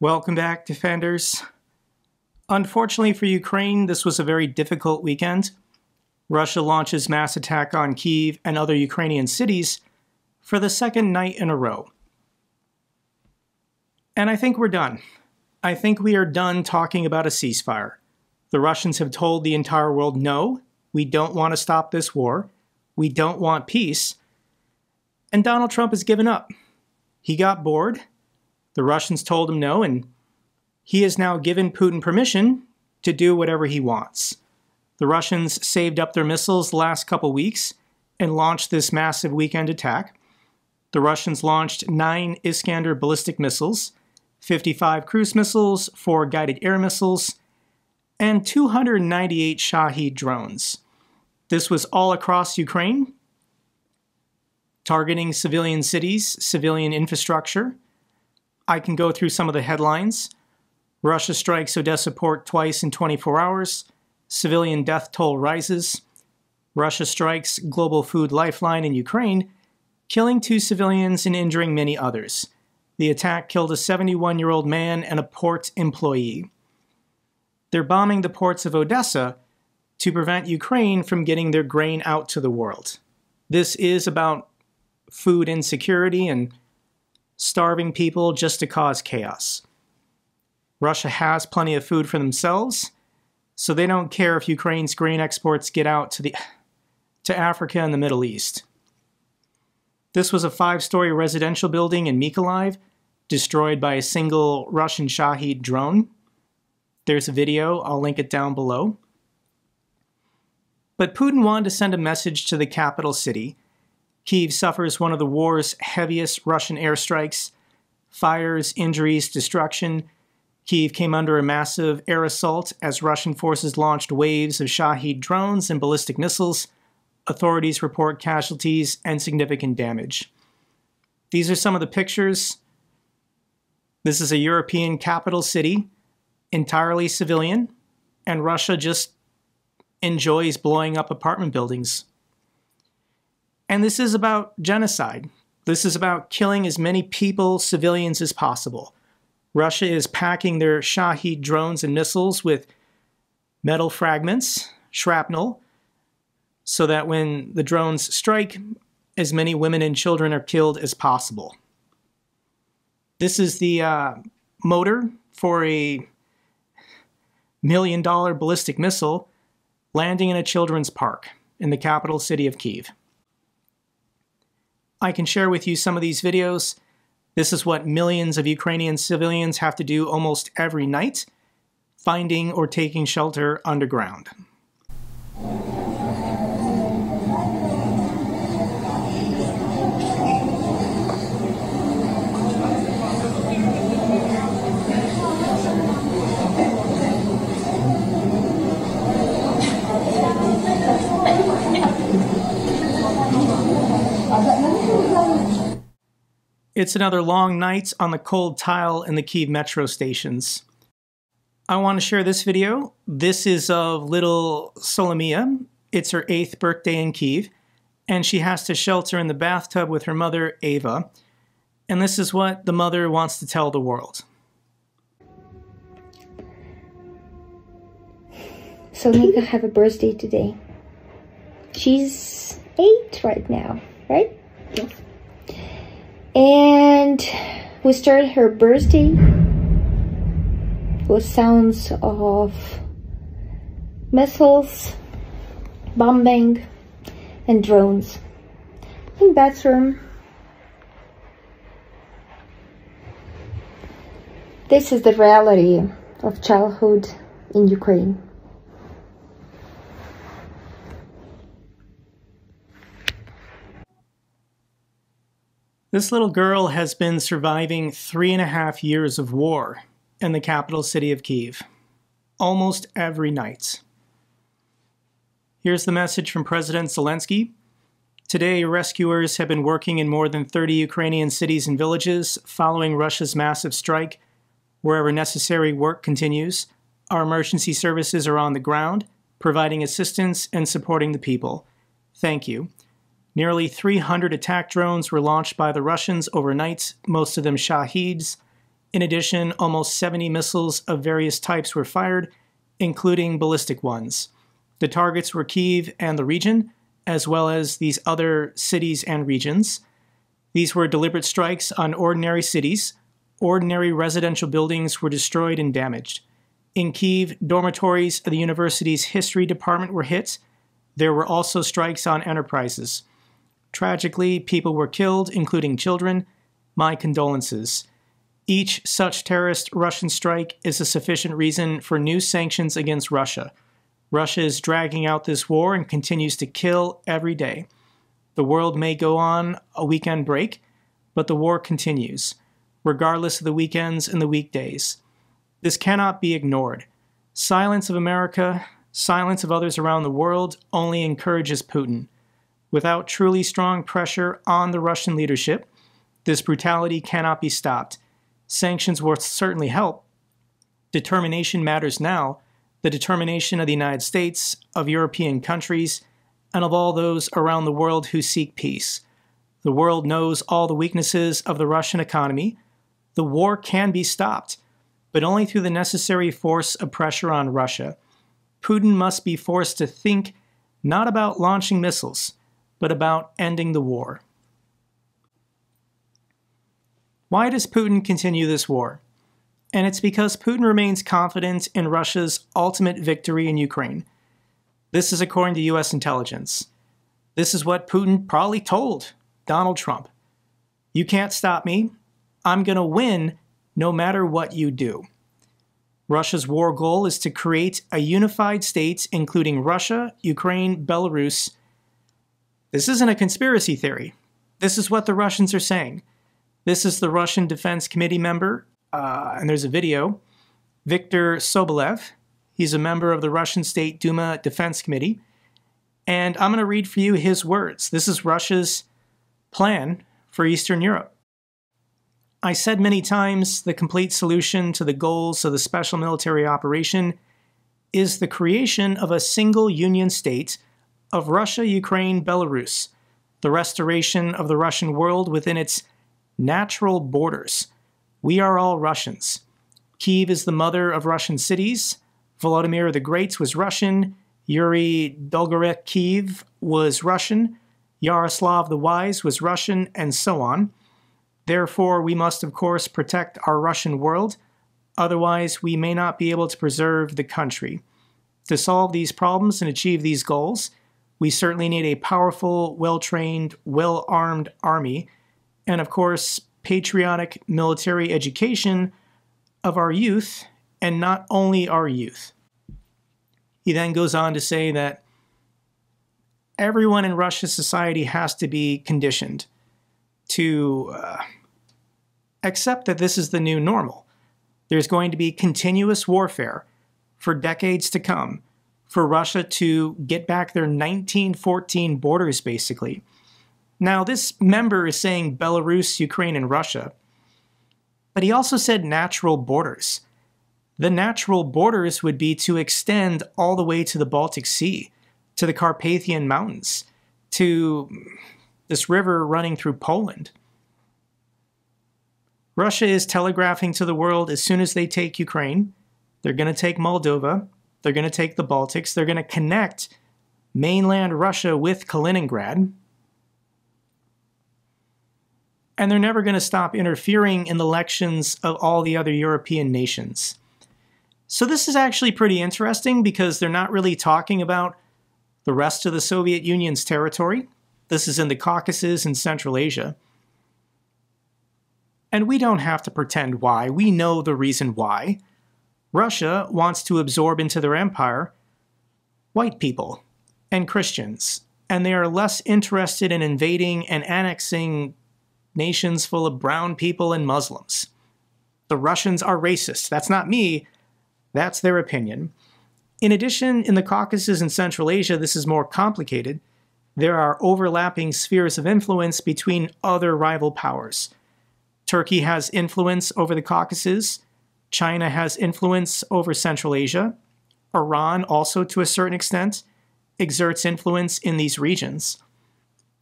Welcome back, defenders. Unfortunately for Ukraine, this was a very difficult weekend. Russia launches mass attack on Kyiv and other Ukrainian cities for the second night in a row. And I think we're done. I think we are done talking about a ceasefire. The Russians have told the entire world, no, we don't want to stop this war. We don't want peace. And Donald Trump has given up. He got bored. The Russians told him no, and he has now given Putin permission to do whatever he wants. The Russians saved up their missiles the last couple weeks and launched this massive weekend attack. The Russians launched 9 Iskander ballistic missiles, 55 cruise missiles, 4 guided air missiles, and 298 Shahed drones. This was all across Ukraine, targeting civilian cities, civilian infrastructure. I can go through some of the headlines. Russia strikes Odessa port twice in 24 hours. Civilian death toll rises. Russia strikes global food lifeline in Ukraine, killing 2 civilians and injuring many others. The attack killed a 71-year-old man and a port employee. They're bombing the ports of Odessa to prevent Ukraine from getting their grain out to the world. This is about food insecurity and starving people just to cause chaos. Russia has plenty of food for themselves, so they don't care if Ukraine's grain exports get out to Africa and the Middle East. This was a 5-story residential building in Mykolaiv, destroyed by a single Russian Shahed drone. There's a video, I'll link it down below. But Putin wanted to send a message to the capital city. Kyiv suffers one of the war's heaviest Russian airstrikes, fires, injuries, destruction. Kyiv came under a massive air assault as Russian forces launched waves of Shahed drones and ballistic missiles. Authorities report casualties and significant damage. These are some of the pictures. This is a European capital city, entirely civilian, and Russia just enjoys blowing up apartment buildings. And this is about genocide. This is about killing as many people, civilians, as possible. Russia is packing their Shahed drones and missiles with metal fragments, shrapnel, so that when the drones strike, as many women and children are killed as possible. This is the motor for a $1 million ballistic missile landing in a children's park in the capital city of Kyiv. I can share with you some of these videos. This is what millions of Ukrainian civilians have to do almost every night, finding or taking shelter underground. It's another long night on the cold tile in the Kyiv metro stations. I want to share this video. This is of little Solomia. It's her 8th birthday in Kyiv, and she has to shelter in the bathtub with her mother, Ava. And this is what the mother wants to tell the world. Sonika have a birthday today. She's 8 right now, right? Yeah. And we started her birthday with sounds of missiles, bombing, and drones. In bathroom. This is the reality of childhood in Ukraine. This little girl has been surviving 3.5 years of war in the capital city of Kyiv, almost every night. Here's the message from President Zelensky. Today, rescuers have been working in more than 30 Ukrainian cities and villages following Russia's massive strike. Wherever necessary, work continues. Our emergency services are on the ground, providing assistance and supporting the people. Thank you. Nearly 300 attack drones were launched by the Russians overnight, most of them Shaheds. In addition, almost 70 missiles of various types were fired, including ballistic ones. The targets were Kyiv and the region, as well as these other cities and regions. These were deliberate strikes on ordinary cities. Ordinary residential buildings were destroyed and damaged. In Kyiv, dormitories of the university's history department were hit. There were also strikes on enterprises. Tragically, people were killed, including children. My condolences. Each such terrorist Russian strike is a sufficient reason for new sanctions against Russia. Russia is dragging out this war and continues to kill every day. The world may go on a weekend break, but the war continues, regardless of the weekends and the weekdays. This cannot be ignored. Silence of America, silence of others around the world only encourages Putin. Without truly strong pressure on the Russian leadership, this brutality cannot be stopped. Sanctions will certainly help. Determination matters now, the determination of the United States, of European countries, and of all those around the world who seek peace. The world knows all the weaknesses of the Russian economy. The war can be stopped, but only through the necessary force of pressure on Russia. Putin must be forced to think not about launching missiles, but about ending the war. Why does Putin continue this war? And it's because Putin remains confident in Russia's ultimate victory in Ukraine. This is according to U.S. intelligence. This is what Putin probably told Donald Trump. You can't stop me. I'm going to win no matter what you do. Russia's war goal is to create a unified state, including Russia, Ukraine, Belarus. This isn't a conspiracy theory. This is what the Russians are saying. This is the Russian Defense Committee member, and there's a video, Viktor Sobolev. He's a member of the Russian State Duma Defense Committee. And I'm going to read for you his words. This is Russia's plan for Eastern Europe. I said many times the complete solution to the goals of the special military operation is the creation of a single union state of Russia, Ukraine, Belarus, the restoration of the Russian world within its natural borders. We are all Russians. Kyiv is the mother of Russian cities. Volodymyr the Great was Russian. Yuri Dolgorev was Russian. Yaroslav the Wise was Russian, and so on. Therefore, we must, of course, protect our Russian world. Otherwise, we may not be able to preserve the country. To solve these problems and achieve these goals, we certainly need a powerful, well-trained, well-armed army, and of course, patriotic military education of our youth, and not only our youth. He then goes on to say that everyone in Russia's society has to be conditioned to accept that this is the new normal. There's going to be continuous warfare for decades to come for Russia to get back their 1914 borders, basically. Now, this member is saying Belarus, Ukraine, and Russia, but he also said natural borders. The natural borders would be to extend all the way to the Baltic Sea, to the Carpathian Mountains, to this river running through Poland. Russia is telegraphing to the world as soon as they take Ukraine, they're going to take Moldova, they're going to take the Baltics, they're going to connect mainland Russia with Kaliningrad, and they're never going to stop interfering in the elections of all the other European nations. So this is actually pretty interesting because they're not really talking about the rest of the Soviet Union's territory. This is in the Caucasus and Central Asia. And we don't have to pretend why. We know the reason why. Russia wants to absorb into their empire white people and Christians, and they are less interested in invading and annexing nations full of brown people and Muslims. The Russians are racist. That's not me. That's their opinion. In addition, in the Caucasus and Central Asia, this is more complicated. There are overlapping spheres of influence between other rival powers. Turkey has influence over the Caucasus. China has influence over Central Asia. Iran, also to a certain extent, exerts influence in these regions.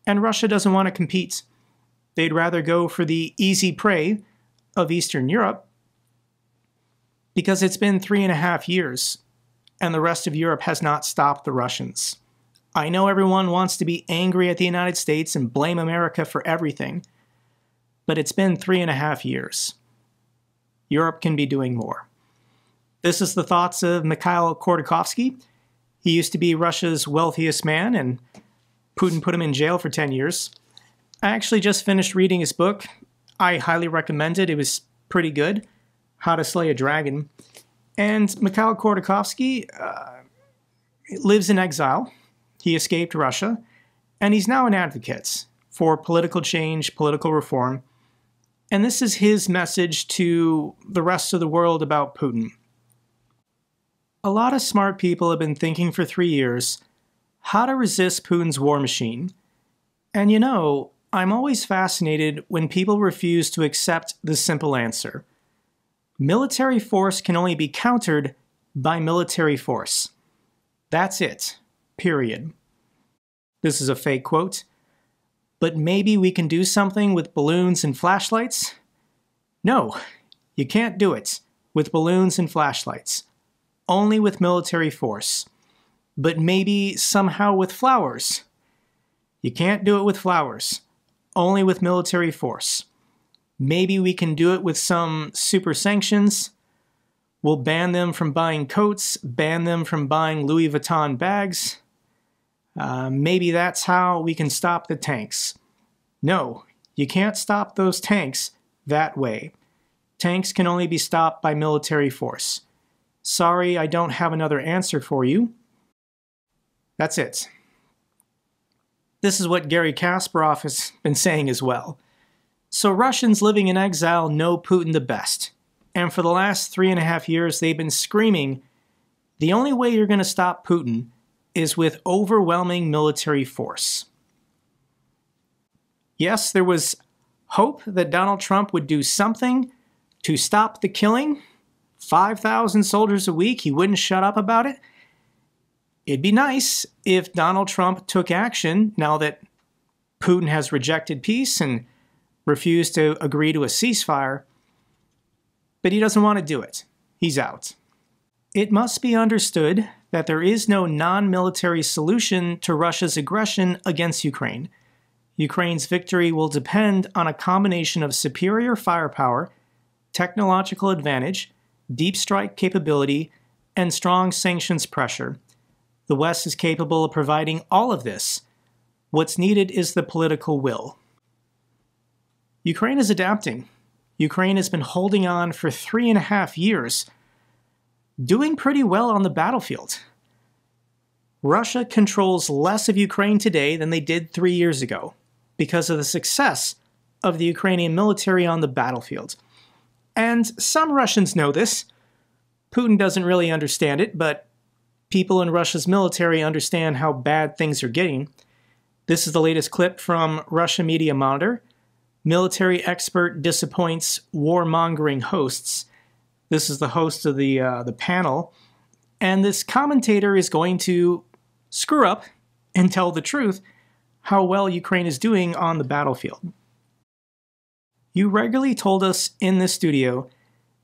And Russia doesn't want to compete. They'd rather go for the easy prey of Eastern Europe, Because it's been 3.5 years, and the rest of Europe has not stopped the Russians. I know everyone wants to be angry at the United States and blame America for everything, but it's been 3.5 years. Europe can be doing more. This is the thoughts of Mikhail Khodorkovsky. He used to be Russia's wealthiest man, and Putin put him in jail for 10 years. I actually just finished reading his book. I highly recommend it. It was pretty good. How to Slay a Dragon. And Mikhail Khodorkovsky lives in exile. He escaped Russia, and he's now an advocate for political change, political reform. And this is his message to the rest of the world about Putin. A lot of smart people have been thinking for 3 years how to resist Putin's war machine. And you know, I'm always fascinated when people refuse to accept the simple answer. Military force can only be countered by military force. That's it. Period. This is a fake quote. But maybe we can do something with balloons and flashlights? No, you can't do it with balloons and flashlights. Only with military force. But maybe somehow with flowers. You can't do it with flowers. Only with military force. Maybe we can do it with some super sanctions. We'll ban them from buying coats, ban them from buying Louis Vuitton bags. Maybe that's how we can stop the tanks. No, you can't stop those tanks that way. Tanks can only be stopped by military force. Sorry, I don't have another answer for you. That's it. This is what Garry Kasparov has been saying as well. So Russians living in exile know Putin the best. And for the last 3.5 years, they've been screaming, the only way you're going to stop Putin is with overwhelming military force. Yes, there was hope that Donald Trump would do something to stop the killing. 5,000 soldiers a week, he wouldn't shut up about it. It'd be nice if Donald Trump took action now that Putin has rejected peace and refused to agree to a ceasefire. But he doesn't want to do it. He's out. It must be understood that there is no non-military solution to Russia's aggression against Ukraine. Ukraine's victory will depend on a combination of superior firepower, technological advantage, deep strike capability, and strong sanctions pressure. The West is capable of providing all of this. What's needed is the political will. Ukraine is adapting. Ukraine has been holding on for 3.5 years, doing pretty well on the battlefield. Russia controls less of Ukraine today than they did 3 years ago because of the success of the Ukrainian military on the battlefield. And some Russians know this. Putin doesn't really understand it, but people in Russia's military understand how bad things are getting. This is the latest clip from Russia Media Monitor. Military expert disappoints warmongering hosts. This is the host of the panel. And this commentator is going to screw up and tell the truth how well Ukraine is doing on the battlefield. You regularly told us in this studio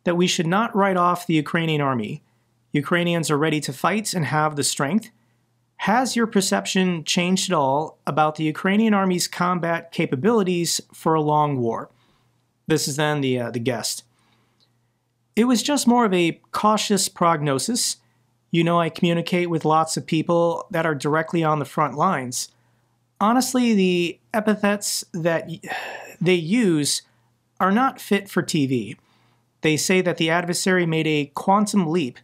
that we should not write off the Ukrainian army. Ukrainians are ready to fight and have the strength. Has your perception changed at all about the Ukrainian army's combat capabilities for a long war? This is then the guest. It was just more of a cautious prognosis. You know, I communicate with lots of people that are directly on the front lines. Honestly, the epithets that they use are not fit for TV. They say that the adversary made a quantum leap.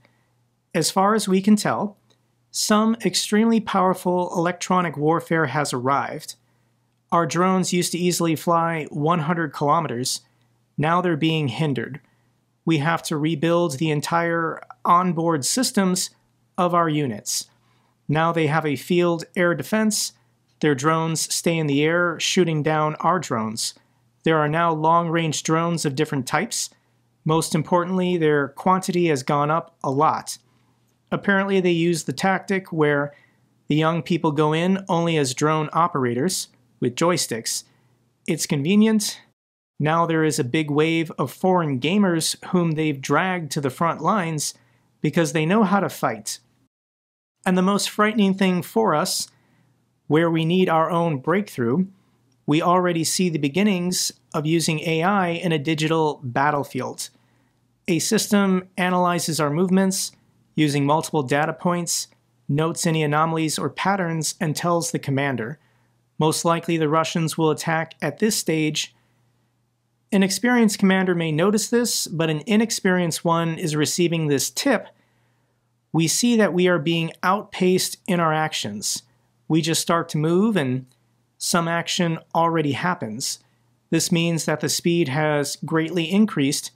As far as we can tell, some extremely powerful electronic warfare has arrived. Our drones used to easily fly 100 kilometers. Now they're being hindered. We have to rebuild the entire onboard systems of our units. Now they have a field air defense. Their drones stay in the air, shooting down our drones. There are now long-range drones of different types. Most importantly, their quantity has gone up a lot. Apparently they use the tactic where the young people go in only as drone operators with joysticks. It's convenient, Now there is a big wave of foreign gamers whom they've dragged to the front lines because they know how to fight. And the most frightening thing for us, where we need our own breakthrough, we already see the beginnings of using AI in a digital battlefield. A system analyzes our movements using multiple data points, notes any anomalies or patterns, and tells the commander. Most likely the Russians will attack at this stage. An experienced commander may notice this, but an inexperienced one is receiving this tip. We see that we are being outpaced in our actions. We just start to move and some action already happens. This means that the speed has greatly increased.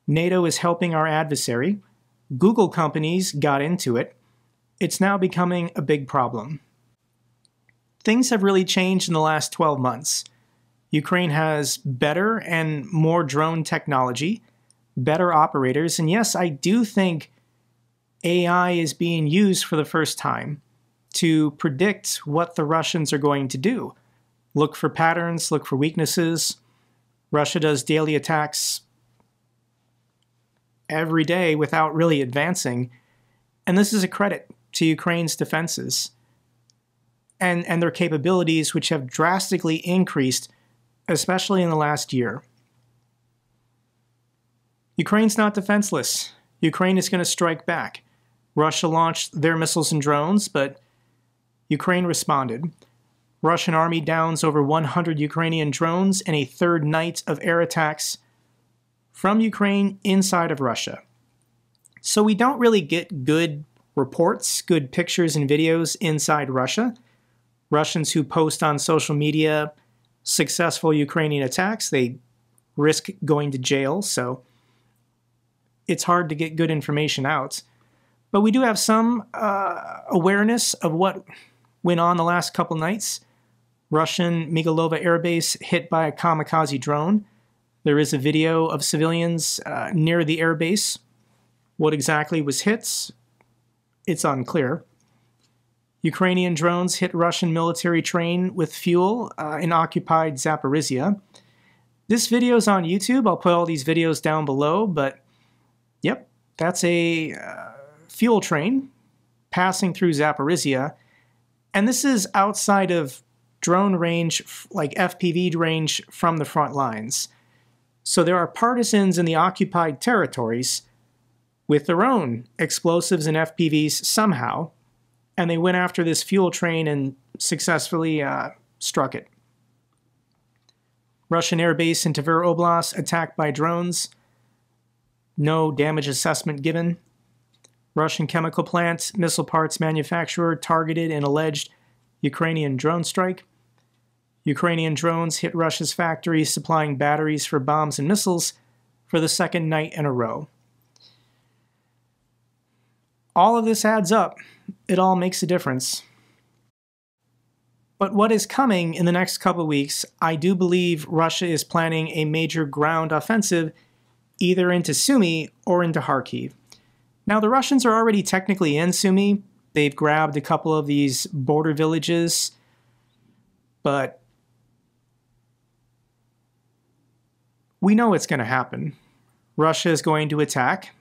NATO is helping our adversary. Google companies got into it. It's now becoming a big problem. Things have really changed in the last 12 months. Ukraine has better and more drone technology, better operators, and yes, I do think AI is being used for the first time to predict what the Russians are going to do. Look for patterns, look for weaknesses. Russia does daily attacks every day without really advancing, and this is a credit to Ukraine's defenses and their capabilities, which have drastically increased, especially in the last year. Ukraine's not defenseless. Ukraine is going to strike back. Russia launched their missiles and drones, but Ukraine responded. Russian army downs over 100 Ukrainian drones in a third night of air attacks from Ukraine inside of Russia. So we don't really get good reports, good pictures and videos inside Russia. Russians who post on social media successful Ukrainian attacks, they risk going to jail, so it's hard to get good information out. But we do have some awareness of what went on the last couple nights. Russian Migalova Air Base hit by a kamikaze drone. There is a video of civilians near the air base. What exactly was hit? It's unclear. Ukrainian drones hit Russian military train with fuel in occupied Zaporizhia. This video is on YouTube. I'll put all these videos down below, but yep, that's a fuel train passing through Zaporizhia. And this is outside of drone range, like FPV range from the front lines. So there are partisans in the occupied territories with their own explosives and FPVs somehow, and they went after this fuel train and successfully struck it. Russian air base in Tver Oblast attacked by drones. No damage assessment given. Russian chemical plant, missile parts manufacturer targeted in alleged Ukrainian drone strike. Ukrainian drones hit Russia's factory supplying batteries for bombs and missiles for the second night in a row. All of this adds up. It all makes a difference. But what is coming in the next couple of weeks, I do believe Russia is planning a major ground offensive either into Sumy or into Kharkiv. Now, the Russians are already technically in Sumy. They've grabbed a couple of these border villages, but we know it's going to happen. Russia is going to attack.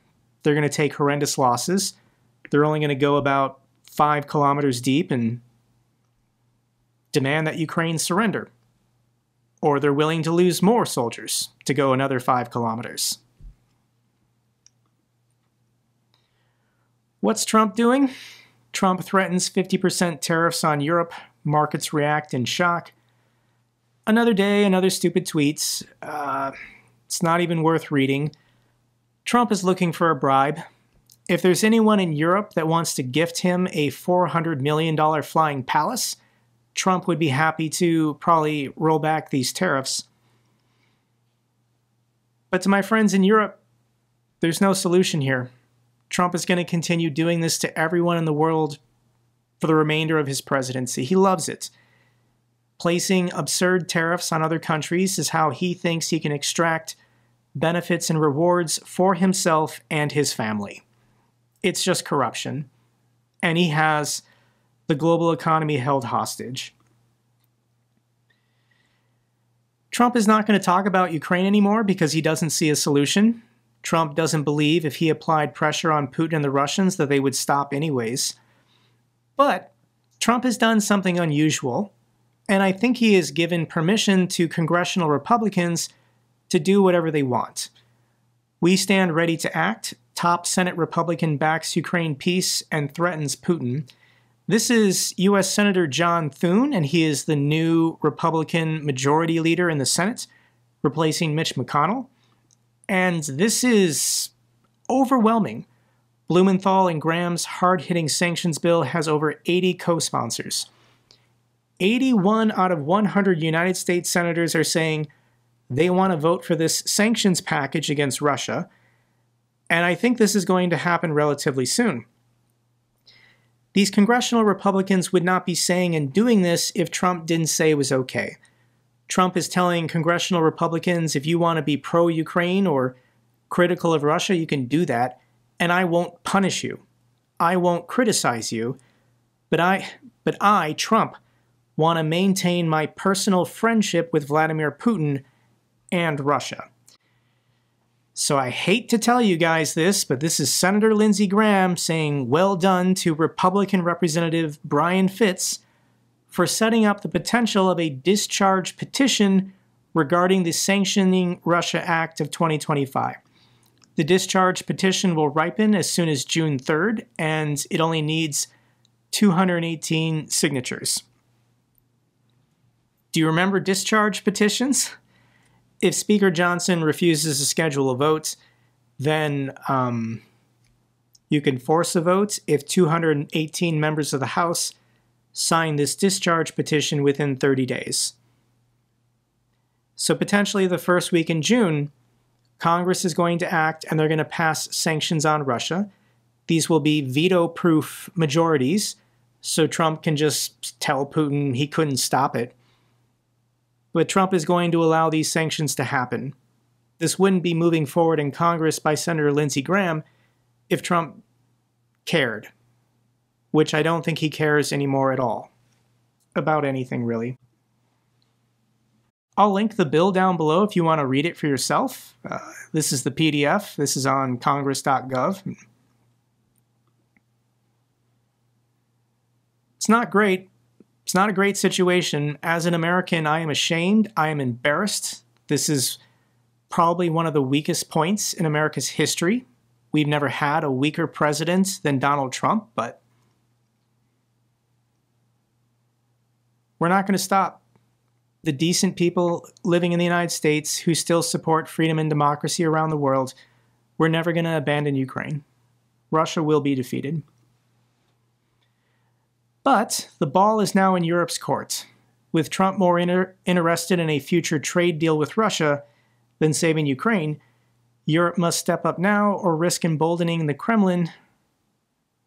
They're going to take horrendous losses. They're only going to go about 5 kilometers deep and demand that Ukraine surrender. Or they're willing to lose more soldiers to go another 5 kilometers. What's Trump doing? Trump threatens 50% tariffs on Europe. Markets react in shock. Another day, another stupid tweets. It's not even worth reading. Trump is looking for a bribe. If there's anyone in Europe that wants to gift him a $400 million flying palace, Trump would be happy to probably roll back these tariffs. But to my friends in Europe, there's no solution here. Trump is going to continue doing this to everyone in the world for the remainder of his presidency. He loves it. Placing absurd tariffs on other countries is how he thinks he can extract benefits and rewards for himself and his family. It's just corruption. And he has the global economy held hostage. Trump is not going to talk about Ukraine anymore because he doesn't see a solution. Trump doesn't believe if he applied pressure on Putin and the Russians that they would stop anyways. But Trump has done something unusual, and I think he has given permission to congressional Republicans to do whatever they want. We stand ready to act. Top Senate Republican backs Ukraine peace and threatens Putin. This is U.S. Senator John Thune, and he is the new Republican majority leader in the Senate, replacing Mitch McConnell. And this is overwhelming. Blumenthal and Graham's hard-hitting sanctions bill has over 80 co-sponsors. 81 out of 100 United States senators are saying they want to vote for this sanctions package against Russia, and I think this is going to happen relatively soon. These congressional Republicans would not be saying and doing this if Trump didn't say it was okay. Trump is telling congressional Republicans, if you want to be pro-Ukraine or critical of Russia, you can do that, and I won't punish you. I won't criticize you, but I, Trump, want to maintain my personal friendship with Vladimir Putin and Russia. So I hate to tell you guys this, but this is Senator Lindsey Graham saying well done to Republican Representative Brian Fitz for setting up the potential of a discharge petition regarding the Sanctioning Russia Act of 2025. The discharge petition will ripen as soon as June 3rd, and it only needs 218 signatures. Do you remember discharge petitions? If Speaker Johnson refuses to schedule a vote, then you can force a vote if 218 members of the House sign this discharge petition within 30 days. So potentially the first week in June, Congress is going to act and they're going to pass sanctions on Russia. These will be veto-proof majorities, so Trump can just tell Putin he couldn't stop it. But Trump is going to allow these sanctions to happen. This wouldn't be moving forward in Congress by Senator Lindsey Graham if Trump cared, which I don't think he cares anymore at all, about anything really. I'll link the bill down below if you want to read it for yourself. This is the PDF. This is on congress.gov. It's not great. It's not a great situation. As an American, I am ashamed. I am embarrassed. This is probably one of the weakest points in America's history. We've never had a weaker president than Donald Trump, but we're not going to stop. The decent people living in the United States who still support freedom and democracy around the world, we're never going to abandon Ukraine. Russia will be defeated. But the ball is now in Europe's court, with Trump more interested in a future trade deal with Russia than saving Ukraine. Europe must step up now or risk emboldening the Kremlin,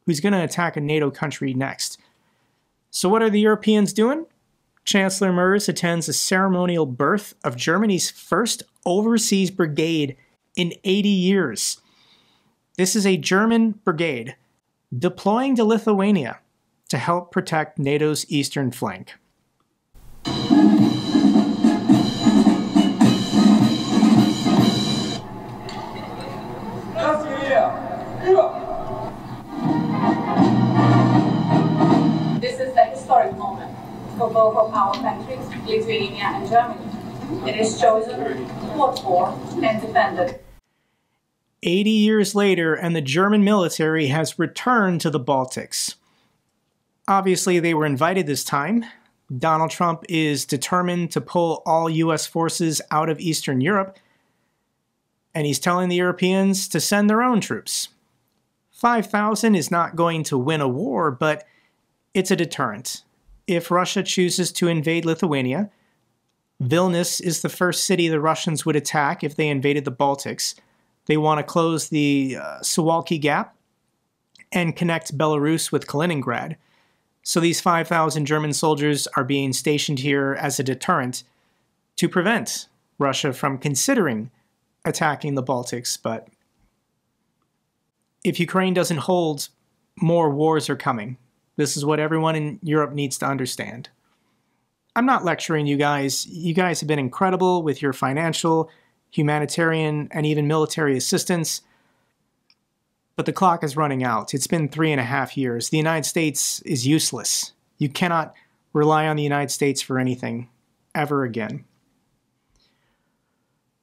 who's going to attack a NATO country next. So what are the Europeans doing? Chancellor Merz attends a ceremonial birth of Germany's first overseas brigade in 80 years. This is a German brigade deploying to Lithuania to help protect NATO's eastern flank. This is a historic moment for both of our countries, Lithuania and Germany. It is chosen, fought for, and defended. 80 years later, and the German military has returned to the Baltics. Obviously, they were invited this time. Donald Trump is determined to pull all U.S. forces out of Eastern Europe, and he's telling the Europeans to send their own troops. 5,000 is not going to win a war, but it's a deterrent. If Russia chooses to invade Lithuania, Vilnius is the first city the Russians would attack if they invaded the Baltics. They want to close the Suwalki Gap and connect Belarus with Kaliningrad. So these 5,000 German soldiers are being stationed here as a deterrent to prevent Russia from considering attacking the Baltics. But if Ukraine doesn't hold, more wars are coming. This is what everyone in Europe needs to understand. I'm not lecturing you guys. You guys have been incredible with your financial, humanitarian, and even military assistance. But the clock is running out. It's been 3.5 years. The United States is useless. You cannot rely on the United States for anything ever again.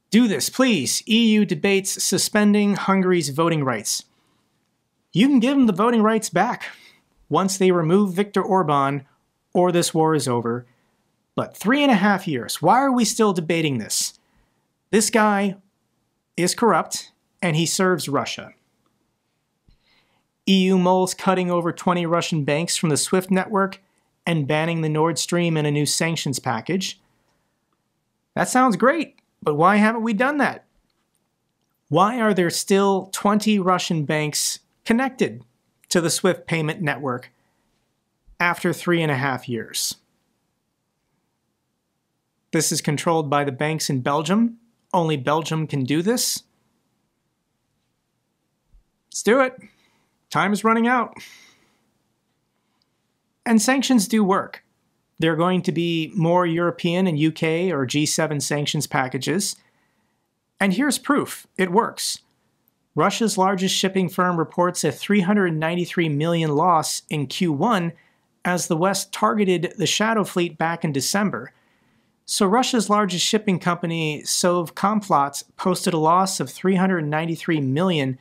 Do this, please. EU debates suspending Hungary's voting rights. You can give them the voting rights back once they remove Viktor Orban or this war is over. But 3.5 years, why are we still debating this? This guy is corrupt and he serves Russia. EU moles cutting over 20 Russian banks from the SWIFT network and banning the Nord Stream in a new sanctions package. That sounds great, but why haven't we done that? Why are there still 20 Russian banks connected to the SWIFT payment network after 3.5 years? This is controlled by the banks in Belgium. Only Belgium can do this. Let's do it. Time is running out. And sanctions do work. There are going to be more European and UK or G7 sanctions packages. And here's proof. It works. Russia's largest shipping firm reports a $393 million loss in Q1 as the West targeted the shadow fleet back in December. So Russia's largest shipping company, Sovcomflot, posted a loss of $393 million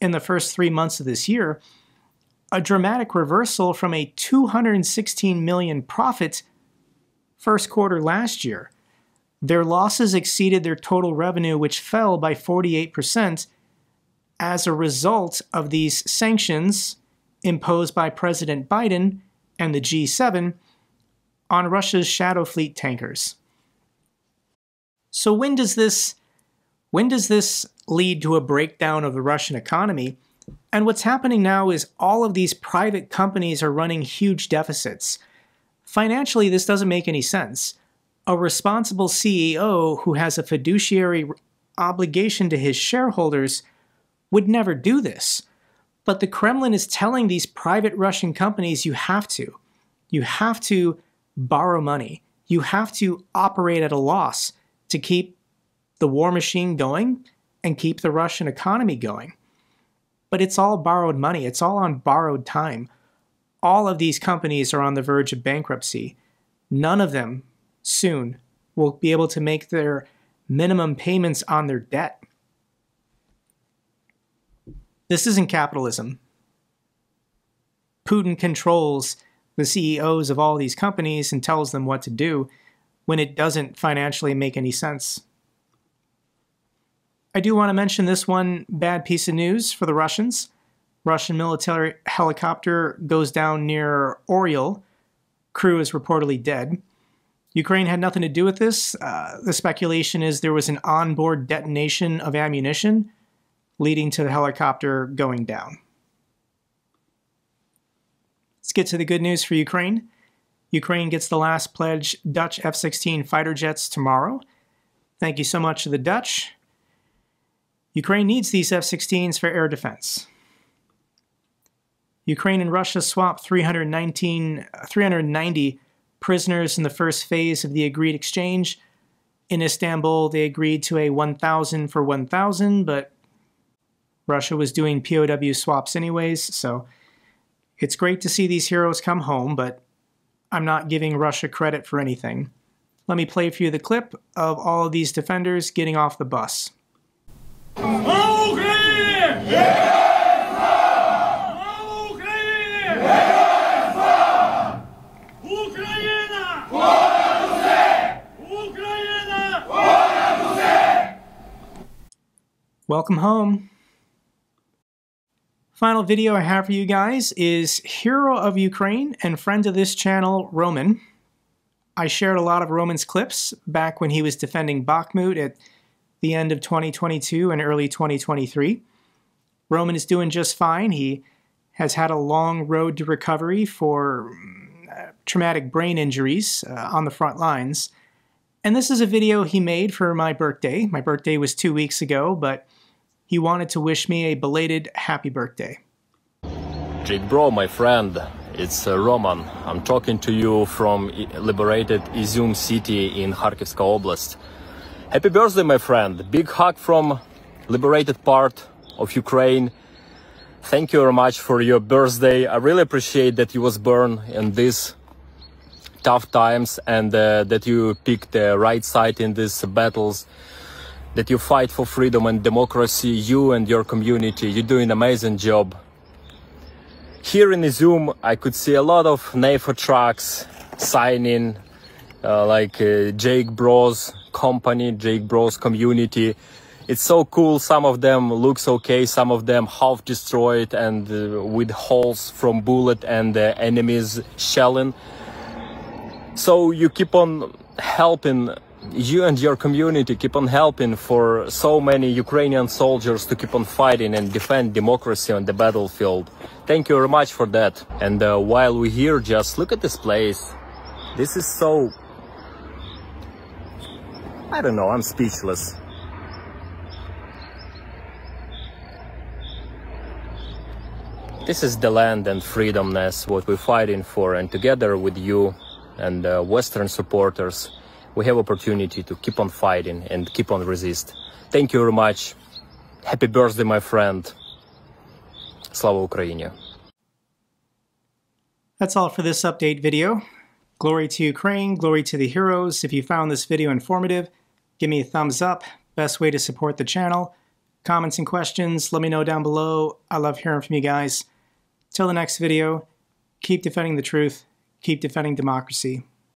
in the first 3 months of this year, a dramatic reversal from a $216 million profit first quarter last year. Their losses exceeded their total revenue, which fell by 48% as a result of these sanctions imposed by President Biden and the G7 on Russia's shadow fleet tankers. So when does this lead to a breakdown of the Russian economy? And what's happening now is all of these private companies are running huge deficits. Financially, this doesn't make any sense. A responsible CEO who has a fiduciary obligation to his shareholders would never do this. But the Kremlin is telling these private Russian companies, you have to. You have to borrow money. You have to operate at a loss to keep the war machine going and keep the Russian economy going. But it's all borrowed money. It's all on borrowed time. All of these companies are on the verge of bankruptcy. None of them soon will be able to make their minimum payments on their debt. This isn't capitalism. Putin controls the CEOs of all these companies and tells them what to do when it doesn't financially make any sense. I do want to mention this one bad piece of news for the Russians. Russian military helicopter goes down near Oriel. Crew is reportedly dead. Ukraine had nothing to do with this. The speculation is there was an onboard detonation of ammunition leading to the helicopter going down. Let's get to the good news for Ukraine. Ukraine gets the last pledged Dutch F-16 fighter jets tomorrow. Thank you so much to the Dutch. Ukraine needs these F-16s for air defense. Ukraine and Russia swapped 390 prisoners in the first phase of the agreed exchange. In Istanbul, they agreed to a 1,000 for 1,000, but Russia was doing POW swaps anyways, so it's great to see these heroes come home, but I'm not giving Russia credit for anything. Let me play for you the clip of all of these defenders getting off the bus. Welcome home. Final video I have for you guys is hero of Ukraine and friend of this channel, Roman. I shared a lot of Roman's clips back when he was defending Bakhmut at the end of 2022 and early 2023. Roman is doing just fine. He has had a long road to recovery for traumatic brain injuries on the front lines. And this is a video he made for my birthday. My birthday was 2 weeks ago, but he wanted to wish me a belated happy birthday. Jake Bro, my friend, It's Roman. I'm talking to you from liberated Izum city in Kharkivska Oblast. Happy birthday, my friend. Big hug from liberated part of Ukraine. Thank you very much for your birthday. I really appreciate that you was born in these tough times, and that you picked the right side in these battles, that you fight for freedom and democracy, you and your community. You're doing an amazing job. Here in Izum, I could see a lot of nato trucks signing, like JakeBroe's company, JakeBroe's community. It's so cool. Some of them looks okay, some of them half destroyed and with holes from bullet and enemies shelling. So you keep on helping, you and your community keep on helping for so many Ukrainian soldiers to keep on fighting and defend democracy on the battlefield. Thank you very much for that. And while we're here, just look at this place. This is so... I don't know, I'm speechless. This is the land and freedomness, what we're fighting for, and together with you and Western supporters, we have opportunity to keep on fighting and keep on resist. Thank you very much. Happy birthday, my friend. Slava Ukraini. That's all for this update video. Glory to Ukraine, glory to the heroes. If you found this video informative, give me a thumbs up. Best way to support the channel. Comments and questions, let me know down below. I love hearing from you guys. Till the next video, keep defending the truth, keep defending democracy.